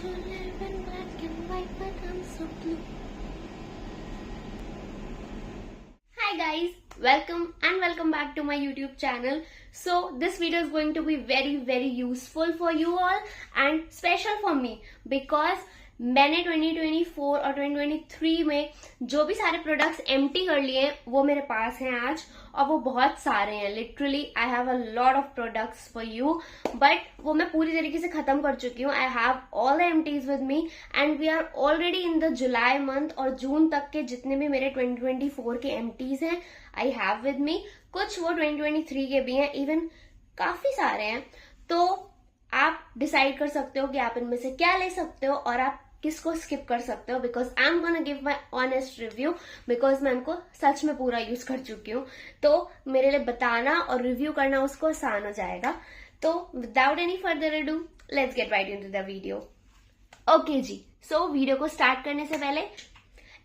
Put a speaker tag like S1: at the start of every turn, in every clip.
S1: to live in black and white, but I'm so blue. Hi guys, welcome back to my YouTube channel. So this video is going to be very useful for you all and special for me because मैंने 2024 और 2023 में जो भी सारे products empty कर लिए हैं वो मेरे पास हैं आज, और वो बहुत सारे हैं. Literally I have a lot of products for you, but वो मैं पूरी तरीके से खत्म कर चुकी हूँ. I have all the empties with me and we are already in the July month, और जून तक के जितने भी मेरे 2024 के एम्प्टीज हैं आई हैव विद मी. कुछ वो 2023 के भी हैं, इवन काफी सारे हैं. तो आप डिसाइड कर सकते हो कि आप इनमें से क्या ले सकते हो और आप किसको स्किप कर सकते हो, because I am gonna give my honest review, because मैं इनको सच में पूरा यूज कर चुकी हूँ. तो मेरे लिए बताना और रिव्यू करना उसको आसान हो जाएगा. तो without any further ado let's get right into the video. Okay ji, so video को स्टार्ट करने से पहले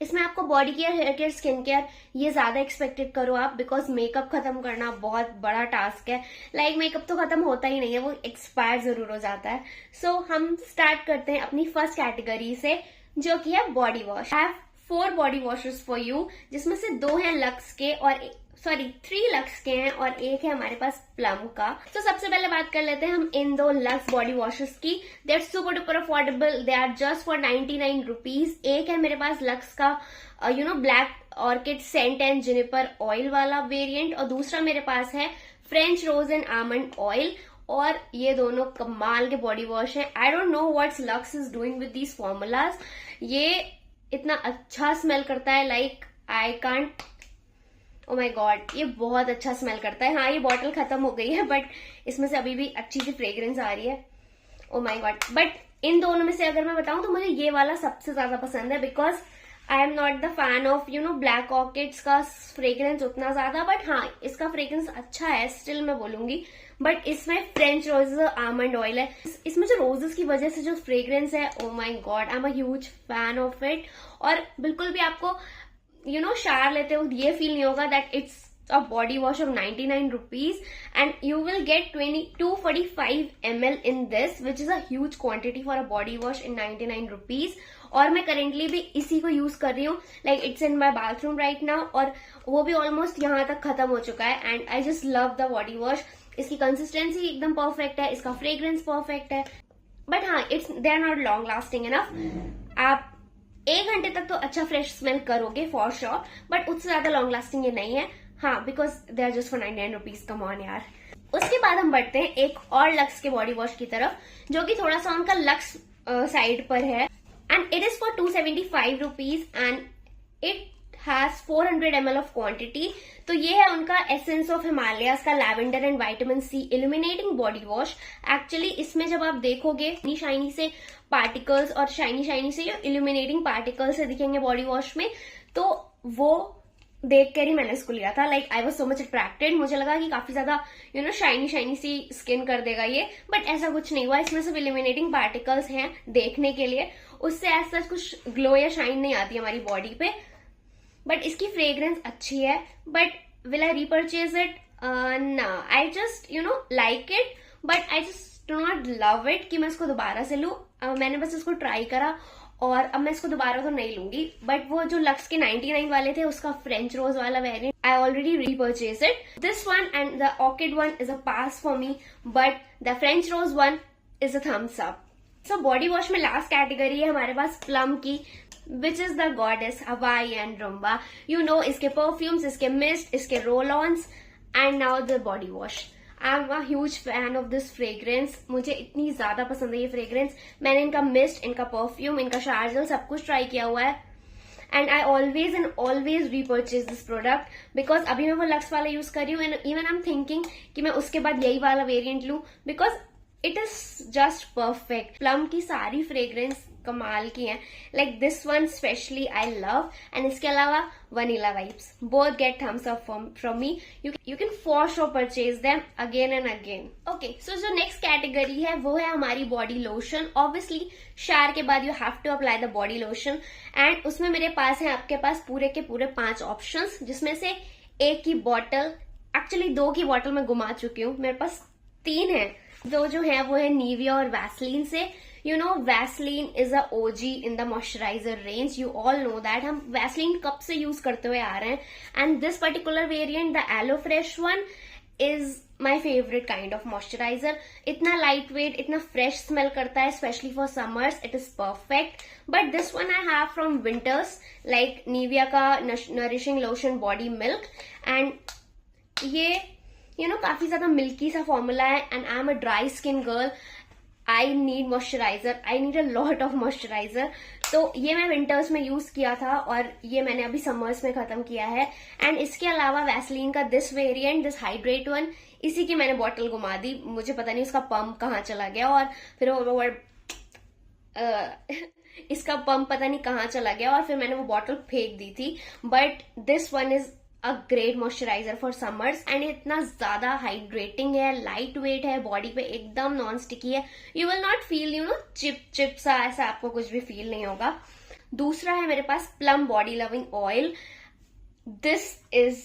S1: इसमें आपको body care, hair care, skin care ये ज्यादा एक्सपेक्टेड करो आप, बिकॉज मेकअप खत्म करना बहुत बड़ा टास्क है. लाइक मेकअप तो खत्म होता ही नहीं है, वो एक्सपायर जरूर हो जाता है. सो हम स्टार्ट करते हैं अपनी फर्स्ट कैटेगरी से, जो कि है body wash. I have 4 body washes for you, जिसमें से 2 हैं लक्स के और 3 लक्स के हैं और 1 है हमारे पास प्लम का. तो सबसे पहले बात कर लेते हैं हम इन 2 लक्स बॉडी वॉशेस की. They are super duper affordable, they are just for 99 rupees. एक है मेरे पास लक्स का black orchid scent and juniper oil वाला वेरिएंट, और दूसरा मेरे पास है French rose and almond oil. और ये दोनों कमाल के बॉडी वॉश हैं. I don't know what's Lux is doing with these formulas. ये इतना अच्छा स्मेल करता है, like I can't, oh my god, ये बहुत अच्छा स्मेल करता है. हाँ, ये बॉटल खत्म हो गई है, बट इसमें से अभी भी अच्छी सी फ्रेग्रेंस आ रही है. ओ माय गॉड. बट इन दोनों में से अगर मैं बताऊं तो मुझे ये वाला सबसे ज्यादा पसंद है, because I am not the fan of black orchids का फ्रेग्रेंस उतना ज्यादा. बट हाँ, इसका फ्रेग्रेंस अच्छा है स्टिल, मैं बोलूंगी. बट इसमें फ्रेंच रोजेस आमंड ऑयल है. इसमें जो रोजेस की वजह से जो फ्रेग्रेंस है, ओ my God, I am a huge fan of it. और बिल्कुल भी आपको शावर लेते हो ये फील नहीं होगा that it's a body wash off 99 rupees, and you will gate 245 ml in this, which is a huge quantity for a body wash in 99 rupees. और मैं करेंटली भी इसी को यूज कर रही हूँ, like it's in my bathroom right now, और वो भी ऑलमोस्ट यहाँ तक खत्म हो चुका है. And I just love the body wash. इसकी कंसिस्टेंसी एकदम परफेक्ट है, इसका फ्रेग्रेंस परफेक्ट है. बट हाँ, they are not long lasting enough. आप 1 घंटे तक तो अच्छा फ्रेश स्मेल करोगे फॉर श्योर, बट उससे ज्यादा लॉन्ग लास्टिंग ये नहीं है. हाँ, because they are just for 99 rupees. Come on यार. उसके बाद हम बढ़ते हैं एक और लक्स के बॉडी वॉश की तरफ, जो कि थोड़ा सा उनका लक्स साइड पर है, and it is for 275 rupees and it has 400 ml of quantity. तो ये है उनका एसेंस ऑफ हिमालयाज का lavender and vitamin C illuminating body wash. Actually इसमें जब आप देखोगे शाइनी से पार्टिकल्स और शाइनी से इल्यूमिनेटिंग पार्टिकल्स से दिखेंगे बॉडी वॉश में, तो वो देख कर ही मैंने इसको लिया था. Like I was so much attracted. मुझे लगा कि काफी ज्यादा शाइनी सी स्किन कर देगा ये, बट ऐसा कुछ नहीं हुआ. इसमें सिर्फ इल्यूमिनेटिंग पार्टिकल्स हैं देखने के लिए, उससे ऐसा कुछ ग्लो या शाइन नहीं आती हमारी बॉडी पे. बट इसकी फ्रेग्रेंस अच्छी है. But will I repurchase it? ना, I just like it, but I just do not love it कि मैं इसको दोबारा से लूं. मैंने बस इसको ट्राई करा और अब मैं इसको दोबारा तो नहीं लूंगी. बट वो जो लक्स के 99 वाले थे, उसका फ्रेंच रोज वाला variant, I already repurchase it. This one and the orchid one is a pass for me, but the French rose one is a thumbs up. So body wash में last category है हमारे पास plum की, which is the goddess Hawaii and Rumba. इसके perfumes, इसके mist, इसके roll-ons, and now the body wash. I'm a huge fan of this fragrance. मुझे इतनी ज्यादा पसंद है ये fragrance. मैंने इनका mist, इनका perfume, इनका shower gel सब कुछ ट्राई किया हुआ है. And I always repurchase this product because अभी मैं वो लक्स वाला यूज कर रही हूँ, and even I'm thinking कि मैं उसके बाद यही वाला वेरिएंट लूं, because it is just perfect. Plum की सारी फ्रेग्रेंस कमाल की हैं, like this one specially I love. And इसके अलावा vanilla vibes, both get thumbs up from me. You can for sure purchase them again and again. Okay, so जो next category है वो है हमारी बॉडी लोशन. ऑब्वियसली शावर के बाद you have to apply the body lotion, and उसमें मेरे पास है आपके पास पूरे के पूरे 5 ऑप्शंस, जिसमें से एक की बॉटल, एक्चुअली 2 की बॉटल मैं घुमा चुकी हूँ, मेरे पास 3 है. वो जो है वो है निविया और वैसलीन से। You know Vaseline is a OG in the moisturiser range, you all know that. हम वैसलीन कब से यूज करते हुए आ रहे हैं, and this particular variant the aloe fresh one is my favourite kind of moisturiser. इतना लाइट वेट, इतना फ्रेश स्मेल करता है, specially for summers it is perfect. But this one I have from winters, like Nivea का nourishing lotion body milk, and ये काफी ज्यादा milky सा formula है, and I am a dry skin girl, I need moisturiser, I need a lot of moisturiser. तो ये मैं winters में यूज किया था और ये मैंने अभी समर्स में खत्म किया है। एंड इसके अलावा वैसलीन का this variant, this hydrate one, इसी की मैंने बॉटल घुमा दी, मुझे पता नहीं उसका पंप कहाँ चला गया, और फिर वो इसका पंप पता नहीं कहाँ चला गया, और फिर मैंने वो बॉटल फेंक दी थी। But this one is a great moisturiser for summers, and इतना ज्यादा हाइड्रेटिंग है, लाइट वेट है, बॉडी पे एकदम नॉन स्टिकी है, you will not feel chip सा, ऐसा आपको कुछ भी फील नहीं होगा। दूसरा है मेरे पास Plum body loving oil, this is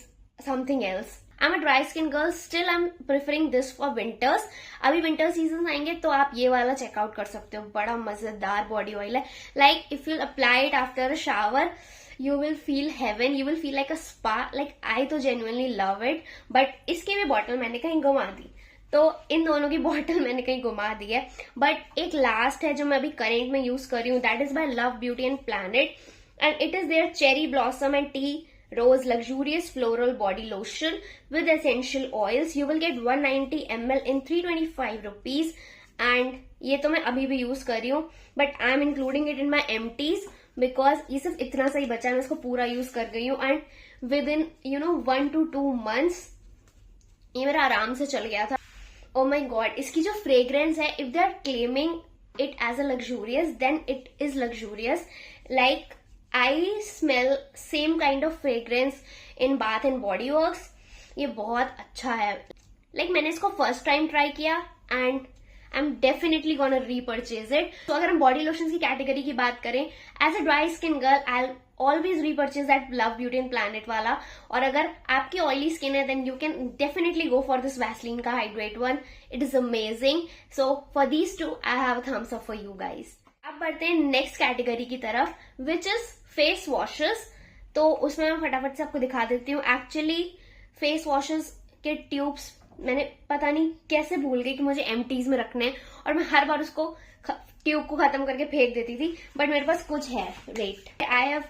S1: something else. I am a dry skin girl, still I am preferring this for winters. अभी विंटर सीजन आएंगे तो आप ये वाला चेकआउट कर सकते हो, बड़ा मजेदार बॉडी ऑयल है। Like if you apply it after a shower, you will feel heaven, you will feel like a spa, like I तो genuinely love it। बट इसकी भी बॉटल मैंने कहीं घुमा दी, तो इन दोनों की बॉटल मैंने कहीं घुमा दी है। बट एक लास्ट है जो मैं अभी करेंट में यूज कर रही हूँ, that is by Love Beauty and Planet, and it is their cherry blossom and tea rose luxurious floral body lotion with essential oils. You will get 190 ml in 325 rupees, and ये तो मैं अभी भी use कर रही हूँ, but I am including it in my empties because ये सिर्फ इतना सा ही बचा है, मैं इसको पूरा यूज कर गई हूँ, and with in 1 to 2 months ये मेरा आराम से चल गया था। ओ माई गॉड, इसकी जो फ्रेग्रेंस है, if they are claiming it as a luxurious, then it is luxurious. Like I smell same kind of fragrance in Bath and Body Works. ये बहुत अच्छा है। लाइक मैंने इसको फर्स्ट टाइम ट्राई किया and I am definitely gonna repurchase it. तो अगर हम बॉडी लोशन की कैटेगरी की बात करें, as a dry skin girl I always repurchase that Love Beauty and Planet वाला, और अगर आपकी ऑयली स्किन है then you can definitely go for this Vaseline का hydrate one, it is amazing. So for these two I have a thumbs up for you guys. अब बढ़ते हैं next category की तरफ, विच इज फेस वॉशेस। तो उसमें मैं फटाफट से आपको दिखा देती हूँ। एक्चुअली फेस वॉशेस के ट्यूब्स मैंने पता नहीं कैसे भूल गई कि मुझे एम्प्टीज में रखने हैं, और मैं हर बार उसको ट्यूब को खत्म करके फेंक देती थी। बट मेरे पास कुछ है, wait, I have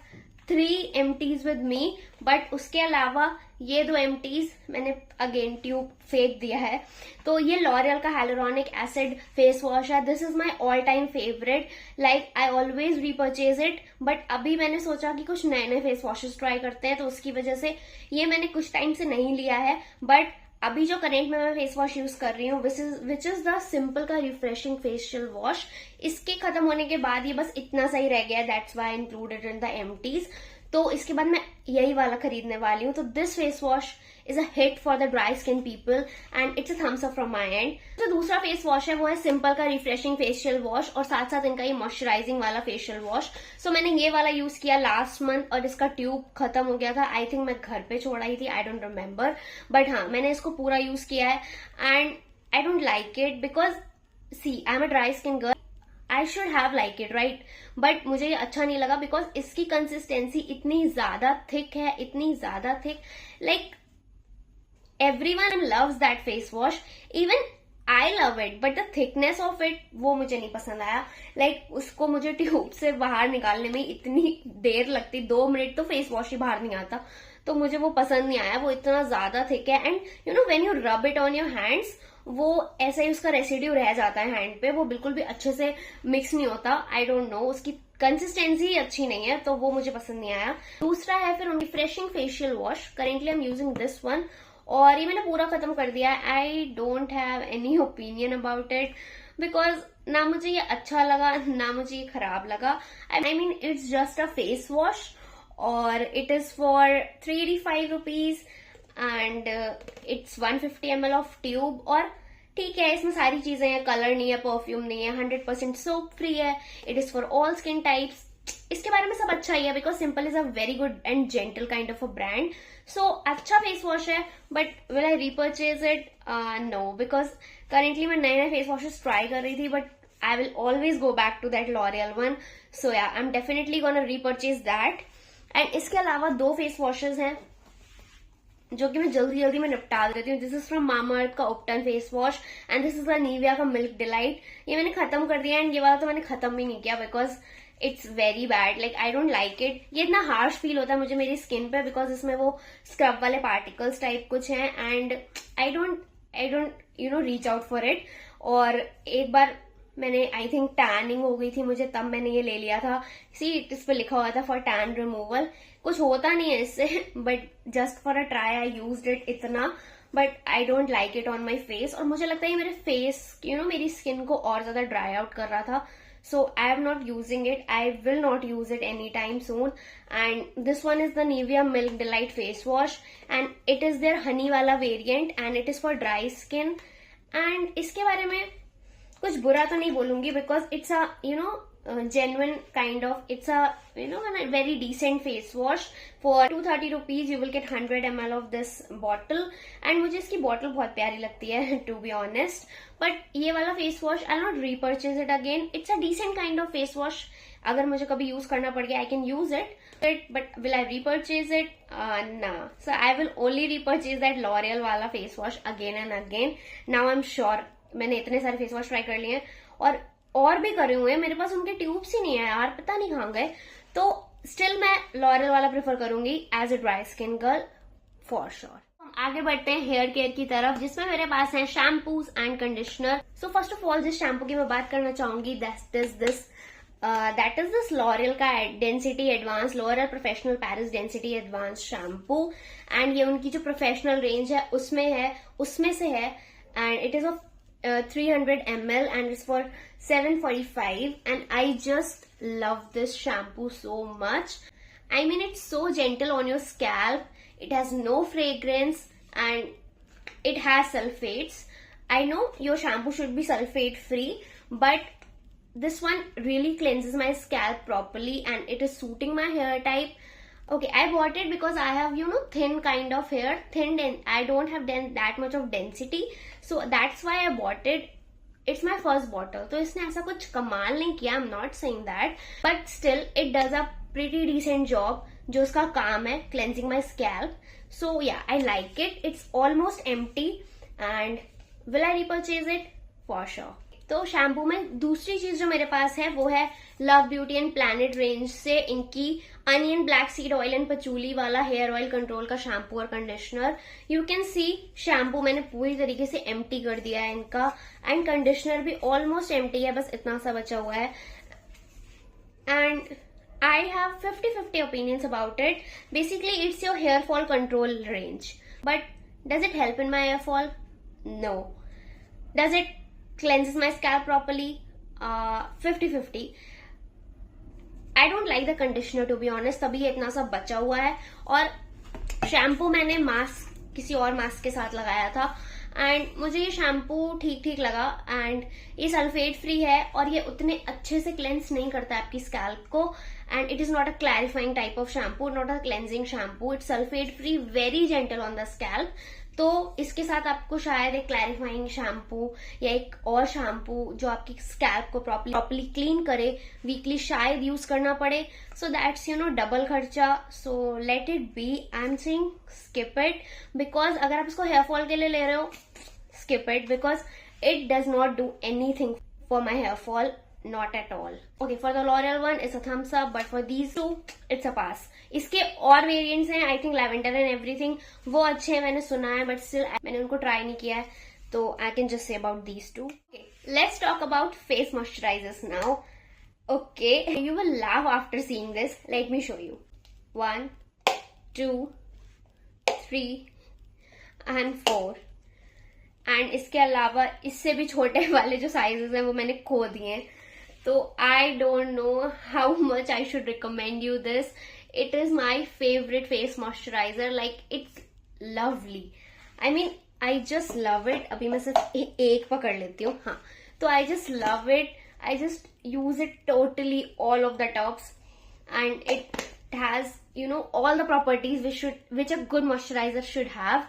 S1: 3 empties with me, but उसके अलावा ये 2 एम्प्टीज मैंने अगेन ट्यूब फेंक दिया है। तो ये लॉरियल का हाइलुरोनिक एसिड फेस वॉश है, this is my all time favourite, like I always repurchase it. But अभी मैंने सोचा कि कुछ नए नए फेस वॉशेस ट्राई करते हैं, तो उसकी वजह से ये मैंने कुछ टाइम से नहीं लिया है। बट अभी जो करेंट में मैं फेस वॉश यूज कर रही हूँ विच इज द सिंपल का रिफ्रेशिंग फेशियल वॉश, इसके खत्म होने के बाद ये बस इतना सा ही रह गया, that's why included in the empties. तो इसके बाद मैं यही वाला खरीदने वाली हूँ। तो this face wash is a hit for the dry skin people and it's a thumbs up from my and. जो दूसरा फेस वॉश है वो है सिंपल का रिफ्रेशिंग फेशियल वॉश, और साथ साथ इनका ये मॉइस्चराइजिंग वाला फेशियल वॉश। सो मैंने ये वाला यूज किया लास्ट मंथ और इसका ट्यूब खत्म हो गया था। आई थिंक मैं घर पे छोड़ आई थी, आई डोंट रिमेम्बर, बट हाँ मैंने इसको पूरा यूज किया है and I don't like it because see I am a dry skin girl, I should have like it right, but मुझे ये अच्छा नहीं लगा बिकॉज इसकी कंसिस्टेंसी इतनी ज्यादा थिक है, इतनी ज्यादा thick, like everyone loves that face wash, even I love it, but the thickness of it वो मुझे नहीं पसंद आया। लाइक उसको मुझे ट्यूब से बाहर निकालने में इतनी देर लगती, 2 मिनट तो फेस वॉश ही बाहर नहीं आता, तो मुझे वो पसंद नहीं आया, वो इतना ज्यादा थिक है। And you know when you rub it on your hands, वो ऐसा ही उसका रेसिड्यू रह जाता है हैंड पे, वो बिल्कुल भी अच्छे से मिक्स नहीं होता। आई डोंट नो, उसकी कंसिस्टेंसी ही अच्छी नहीं है, तो वो मुझे पसंद नहीं आया। दूसरा है फिर refreshing facial wash, currently I am using this one, और ये मैंने पूरा खत्म कर दिया है। I don't have any opinion about it because ना मुझे ये अच्छा लगा ना मुझे ये खराब लगा। I mean it's just a face wash और it is for 385 rupees and it's 150 ml of tube, और ठीक है इसमें सारी चीजें हैं, कलर नहीं है, परफ्यूम नहीं है, 100% सोप फ्री है, it is for all skin types. इसके बारे में सब अच्छा ही है because Simple is a very good and gentle kind of a brand. So अच्छा फेस वॉश है, but will I repurchase it? No, because currently मैं नए नए फेस वॉशेस ट्राई कर रही थी, but I will always go back to that L'Oreal one. So yeah, I am definitely gonna repurchase that. And इसके अलावा 2 face washes हैं जो कि मैं जल्दी जल्दी में निपटा देती हूँ. दिस इज फ्रॉम मामाअर्थ का Ubtan face wash and this is the Nivea का मिल्क डिलाइट. ये मैंने खत्म कर दिया एंड ये वाला तो मैंने खत्म भी नहीं किया because it's very bad. Like I don't like it. ये इतना हार्श फील होता है मुझे मेरी स्किन पे बिकॉज इसमें वो स्क्रब वाले पार्टिकल्स टाइप कुछ हैं and I don't you know reach out for it. और एक बार मैंने आई थिंक टैनिंग हो गई थी मुझे, तब मैंने ये ले लिया था. सी इस पे लिखा हुआ था फॉर टैन रिमूवल. कुछ होता नहीं है इससे, but just for a try I used it इतना. But I don't like it on my face. और मुझे लगता है मेरे फेस यू नो मेरी स्किन को और ज्यादा ड्राई आउट कर रहा था. So I am not using it. I will not use it anytime soon. And this one is the Nivea Milk Delight face wash and it is their honey wala variant and it is for dry skin. And इसके बारे में कुछ बुरा तो नहीं बोलूंगी because it's a you know genuine kind of, it's a you know a very decent face wash. For 230 rupees you will get 100 ml of this bottle and मुझे इसकी बॉटल बहुत प्यारी लगती है to be honest. बट ये वाला face wash I not repurchase it again. It's a decent kind of face wash. अगर मुझे कभी यूज करना पड़ गया I can use it, but will I repurchase it? ना. So I will only repurchase that L'Oreal वाला face wash again and again. Now I am sure. मैंने इतने सारे फेस वॉश ट्राई कर लिए हैं और भी करे हुए हैं. मेरे पास उनके ट्यूब्स ही नहीं है यार, पता नहीं कहाँ गए. तो स्टिल मैं लॉरियल वाला प्रेफर करूंगी as a dry skin girl for sure. आगे बढ़ते हैं हेयर केयर की तरफ, जिसमें मेरे पास है shampoos and conditioner. So first of all जिस शैम्पू की मैं बात करना चाहूंगी दैट इज दिस लॉरियल का density advance, L'Oréal professional Paris density advance shampoo. And ये उनकी जो प्रोफेशनल रेंज है उसमें से है and it is of 300 ml and it's for 745 and I just love this shampoo so much. I mean it's so gentle on your scalp. It has no fragrance and it has sulfates. I know your shampoo should be sulfate free, but this one really cleanses my scalp properly and it is suiting my hair type. Okay, I bought it because I have thin kind of hair, I don't have that much of density, so that's why I bought it. It's my first bottle, तो इसने ऐसा कुछ कमाल नहीं किया. I'm not saying that, but still it does a pretty decent job. जो उसका काम है cleansing my scalp. So yeah, I like it. It's almost empty and will I repurchase it? For sure. तो शैम्पू में दूसरी चीज जो मेरे पास है वो है love Beauty and planet range से इनकी onion black seed oil and पचूली वाला हेयर ऑयल कंट्रोल का शैम्पू और conditioner. You can see shampoo मैंने पूरी तरीके से एम्प्टी कर दिया है इनका एंड कंडीशनर भी ऑलमोस्ट एम्प्टी है, बस इतना सा बचा हुआ है. And I have 50-50 opinions about it. Basically, it's your hair fall control range. But does it help in my hair fall? No. Does it cleanses my scalp properly? 50-50. I don't like the conditioner to be honest. तभी ये इतना सा बचा हुआ है. और shampoo मैंने किसी और मास्क के साथ लगाया था एंड मुझे ये शैम्पू ठीक लगा एंड ये सल्फेट फ्री है और ये उतने अच्छे से क्लेंस नहीं करता है आपकी स्कैल्प को. And it is not a clarifying type of shampoo, not a cleansing shampoo. It's sulphate free, very gentle on the scalp. तो इसके साथ आपको शायद एक क्लैरिफाइंग शैम्पू या एक और शैम्पू जो आपकी स्कैल्प को प्रॉपर्ली क्लीन करे वीकली शायद यूज करना पड़े. सो दैट्स डबल खर्चा. So let it be. I am saying skip it because अगर आप इसको हेयर फॉल के लिए ले रहे हो, skip it because it does not do anything for my hair fall, not at all. Okay, for the L'Oreal one it's a thumbs up, but for these two it's a pass. इसके और variants हैं I think lavender and everything, वो अच्छे हैं मैंने सुना है but still मैंने उनको ट्राई नहीं किया है, तो I can just say about these two. Let's talk about face moisturisers now. Okay, you will laugh after seeing this. Let me show you. 1 2 3 and 4. And इसके अलावा इससे भी छोटे वाले जो साइजेस हैं वो मैंने खो दिए हैं. तो आई don't know how much I should recommend you this. It is my favourite face moisturiser. Like it's lovely. I mean I just love it. अभी मैं सिर्फ एक पकड़ लेती हूँ. हाँ, तो आई just love it. I just use it totally all of the tops and it has all the properties which a good moisturizer should have.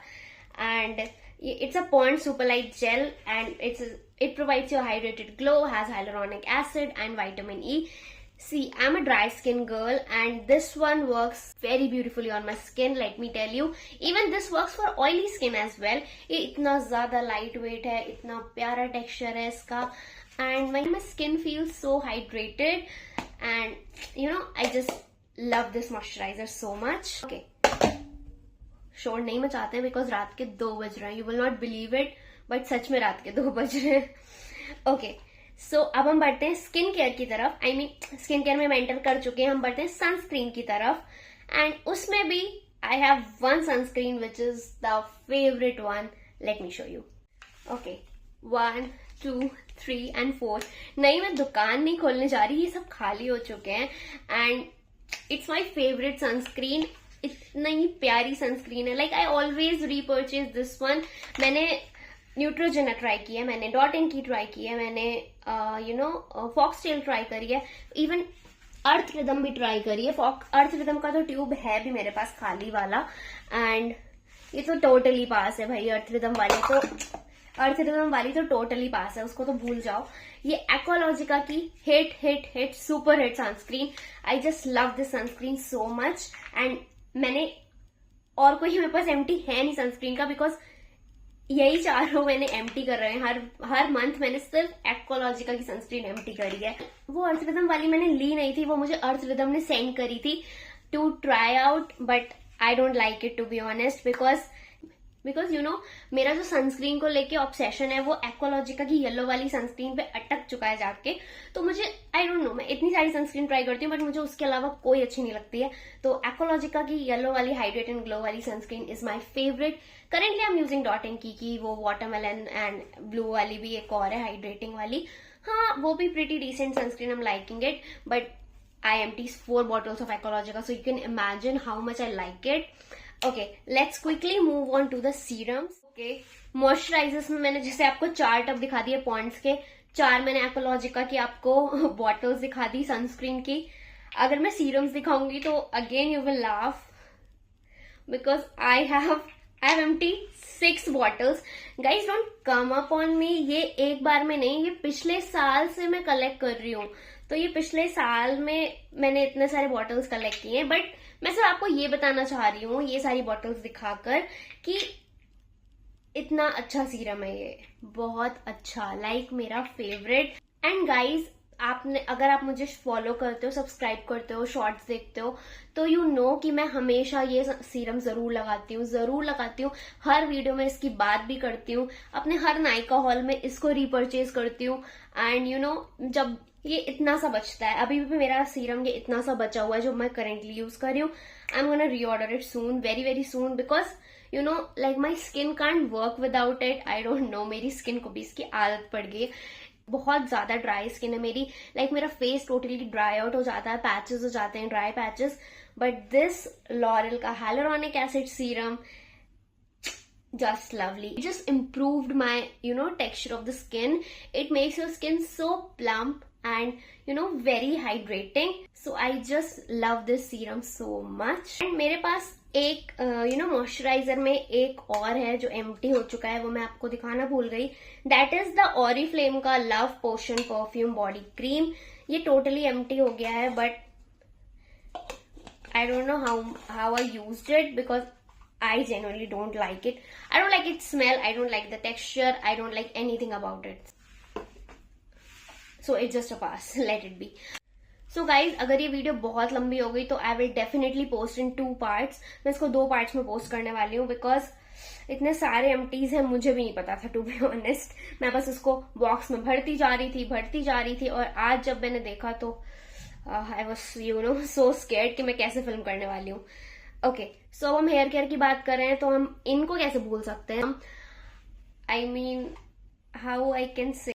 S1: And It's a Pond Superlight Gel and it provides you a hydrated glow, has hyaluronic acid and vitamin E. See, I'm a dry skin girl and this one works very beautifully on my skin, let me tell you. Even this works for oily skin as well. ये इतना ज़्यादा lightweight है, इतना प्यारा texture है इसका, and my skin feels so hydrated, and you know, I just love this moisturizer so much. Okay, शोर नहीं मचाते हैं बिकॉज रात के 2 बज रहे हैं. You will not believe it, but सच में रात के 2 बज रहे हैं. ओके, सो अब हम बढ़ते हैं स्किन केयर की तरफ. आई मीन स्किन केयर में हम एंटर कर चुके हैं, हम बढ़ते हैं सनस्क्रीन की तरफ. एंड उसमें भी I have one sunscreen which is the favourite one. Let me show you. Okay, 1 2 3 and 4. नहीं, मैं दुकान नहीं खोलने जा रही, ये सब खाली हो चुके हैं. And it's my favourite sunscreen. इतना ही प्यारी सनस्क्रीन है. Like I always repurchase this one. मैंने न्यूट्रोजेना ट्राई किया है, मैंने डॉट एंड की ट्राई की है, मैंने फॉक्सटेल ट्राई करी है, इवन अर्थ रिदम भी ट्राई करी है. अर्थ रिदम का तो ट्यूब है भी मेरे पास खाली वाला, एंड ये तो टोटली पास है भाई. अर्थ रिदम वाली तो टोटली पास है, उसको तो भूल जाओ. ये एक्वालॉजिका की hit super hit sunscreen. I just love this sunscreen so much. And मैंने और कोई मेरे पास एम्प्टी है नहीं सनस्क्रीन का, बिकॉज यही चारों मैंने एम्प्टी कर रहे हैं. हर मंथ मैंने सिर्फ एक्वालॉजिका की सनस्क्रीन एम्प्टी करी है. वो अर्थ रिदम वाली मैंने ली नहीं थी, वो मुझे अर्थ रिदम ने सेंड करी थी to try out, but I don't like it to be honest, because you know मेरा जो सनस्क्रीन को लेके ऑब्सेशन है वो एक्वालॉजिका की येलो वाली सनस्क्रीन पे अटक चुका है जाके. तो मुझे आई डोंट नो, मैं इतनी सारी सनस्क्रीन ट्राई करती हूँ बट मुझे उसके अलावा कोई अच्छी नहीं लगती है. तो एक्वालॉजिका की येलो वाली हाइड्रेट एंड ग्लो वाली sunscreen is my favourite. Currently I am using dot and की वो वाटरमेलन एंड ब्लू वाली भी एक और है हाइड्रेटिंग वाली. हाँ, वो भी pretty decent sunscreen. I am liking it, but I emptied 4 bottles of Ecologica, so you can imagine how much I like it. Okay, let's quickly move on to the serums. Okay, moisturizers में मैंने जैसे आपको 4 tub दिखा दिए Pond's के, 4 मैंने Ecologica की आपको बॉटल्स दिखा दी सनस्क्रीन की. अगर मैं सीरम्स दिखाऊंगी तो again you will laugh, because I have emptied 6 bottles. Guys, don't come up on me. ये एक बार में नहीं, ये पिछले साल से मैं कलेक्ट कर रही हूँ. तो ये पिछले साल में मैंने इतने सारे बॉटल्स कलेक्ट किए हैं, बट मैं सिर्फ आपको ये बताना चाह रही हूँ ये सारी बॉटल्स दिखाकर कि इतना अच्छा सीरम है ये, बहुत अच्छा, लाइक मेरा फेवरेट. एंड गाइज, अगर आप मुझे फॉलो करते हो, सब्सक्राइब करते हो, शॉर्ट्स देखते हो, तो यू नो कि मैं हमेशा ये सीरम जरूर लगाती हूँ. हर वीडियो में इसकी बात भी करती हूँ, अपने हर नायका हॉल में इसको रीपर्चेज करती हूँ. एंड यू नो, जब ये इतना सा बचता है, अभी भी मेरा सीरम ये इतना सा बचा हुआ है जो मैं करेंटली यूज कर रही हूँ. I am gonna reorder it soon, very very soon, because you know like my skin can't work without it. I don't no, मेरी स्किन को भी इसकी आदत पड़ गई है. बहुत ज्यादा ड्राई स्किन है मेरी, लाइक मेरा फेस टोटली ड्राई आउट हो जाता है, पैचेस हो जाते हैं, dry patches. But this laurel का hyaluronic acid serum, just lovely. It just improved my texture of the skin. It makes your skin so plump and very hydrating. So I just love this serum so much. And मेरे पास एक moisturiser में एक और है जो empty हो चुका है, वो मैं आपको दिखाना भूल गई. दैट इज द Oriflame का Love Potion perfume body cream. ये टोटली एम्प्टी हो गया है, but I don't know how I used it, because I genuinely don't like it. I don't like its smell, I don't like the texture, I don't like anything about it. So it's just a pass. Let it be. So guys, अगर ये video बहुत लंबी हो गई तो I will definitely post in 2 parts. मैं इसको 2 parts में पोस्ट करने वाली हूँ, बिकॉज इतने सारे एम्प्टीज हैं, मुझे भी नहीं पता था टू बी ऑनेस्ट. मैं बस इसको बॉक्स में भरती जा रही थी और आज जब मैंने देखा तो आई वॉज सो स्केर्ड कि मैं कैसे फिल्म करने वाली हूँ. ओके, सो अब हम हेयर केयर की बात कर रहे हैं तो हम इनको कैसे भूल सकते हैं. I mean, how I can say